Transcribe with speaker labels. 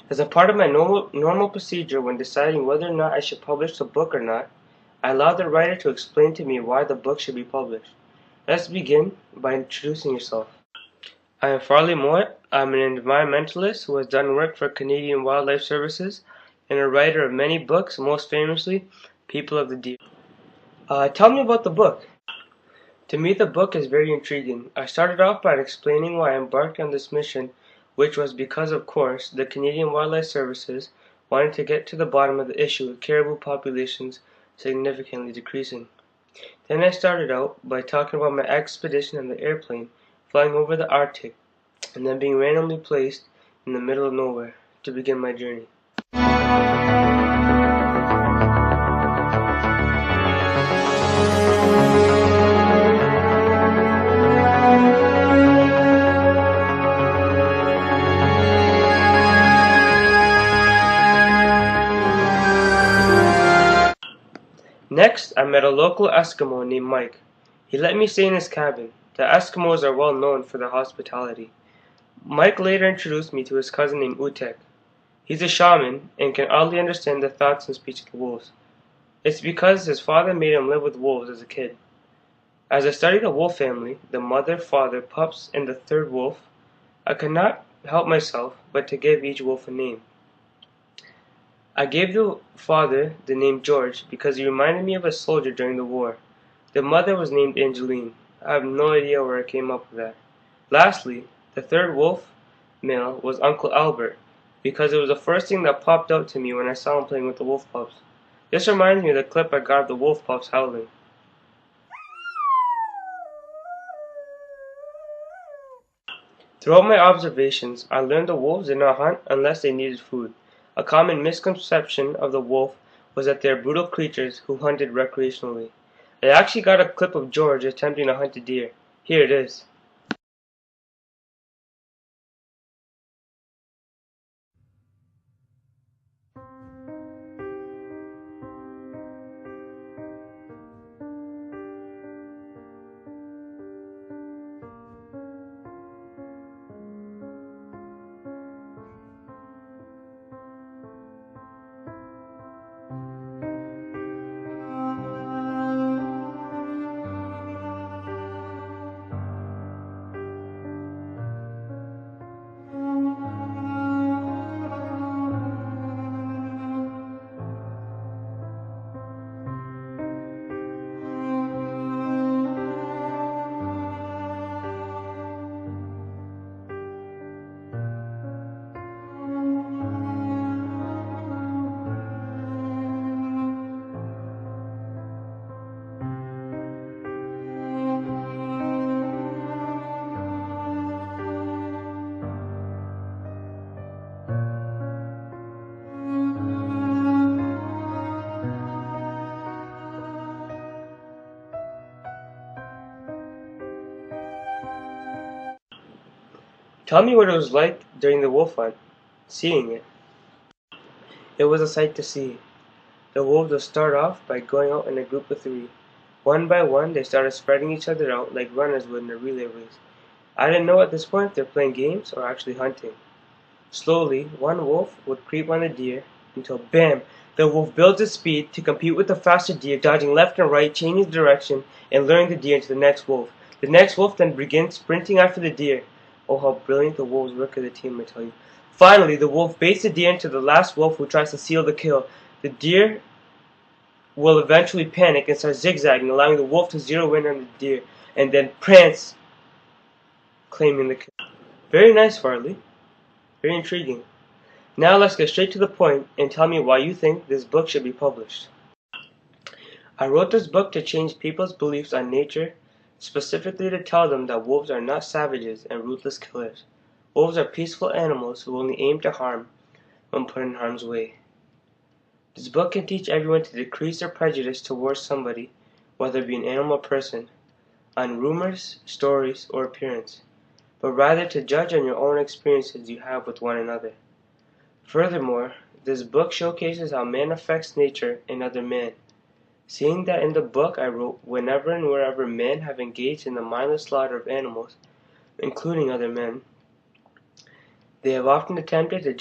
Speaker 1: As a part of my normal procedure when deciding whether or not I should publish the book or not, I allowed the writer to explain to me why the book should be published. Let's begin by introducing yourself. I am Farley Mort. I'm an environmentalist who has done work for Canadian Wildlife Services and a writer of many books, most famously, People of the Deep. Tell me about the book. To me, the book is very intriguing. I started off by explaining why I embarked on this mission, which was because, of course, the Canadian Wildlife Services wanted to get to the bottom of the issue with caribou populations significantly decreasing. Then I started out by talking about my expedition in the airplane flying over the Arctic and then being randomly placed in the middle of nowhere to begin my journey. Next, I met a local Eskimo named Mike. He let me stay in his cabin. The Eskimos are well known for their hospitality. Mike later introduced me to his cousin named Utek. He's a shaman and can oddly understand the thoughts and speech of the wolves. It's because his father made him live with wolves as a kid. As I studied the wolf family, the mother, father, pups, and the third wolf, I could not help myself but to give each wolf a name. I gave the father the name George because he reminded me of a soldier during the war. The mother was named Angeline. I have no idea where I came up with that. Lastly, the third wolf male was Uncle Albert because it was the first thing that popped out to me when I saw him playing with the wolf pups. This reminds me of the clip I got of the wolf pups howling. Throughout my observations, I learned the wolves did not hunt unless they needed food. A common misconception of the wolf was that they are brutal creatures who hunted recreationally. I actually got a clip of George attempting to hunt a deer. Here it is. Tell me what it was like during the wolf hunt, seeing it. It was a sight to see. The wolves would start off by going out in a group of 3. One by one, they started spreading each other out like runners would in a relay race. I didn't know at this point if they're playing games or actually hunting. Slowly, one wolf would creep on the deer until BAM! The wolf builds its speed to compete with the faster deer, dodging left and right, changing direction, and luring the deer into the next wolf. The next wolf then begins sprinting after the deer. Oh, how brilliant the wolves work as a team, I tell you. Finally, the wolf baits the deer into the last wolf who tries to seal the kill. The deer will eventually panic and start zigzagging, allowing the wolf to zero in on the deer, and then prance, claiming the kill. Very nice, Farley. Very intriguing. Now let's get straight to the point and tell me why you think this book should be published. I wrote this book to change people's beliefs on nature, specifically to tell them that wolves are not savages and ruthless killers. Wolves are peaceful animals who only aim to harm when put in harm's way. This book can teach everyone to decrease their prejudice towards somebody, whether it be an animal or person, on rumors, stories, or appearance, but rather to judge on your own experiences you have with one another. Furthermore, this book showcases how man affects nature and other men. Seeing that in the book I wrote, whenever and wherever men have engaged in the mindless slaughter of animals, including other men, they have often attempted to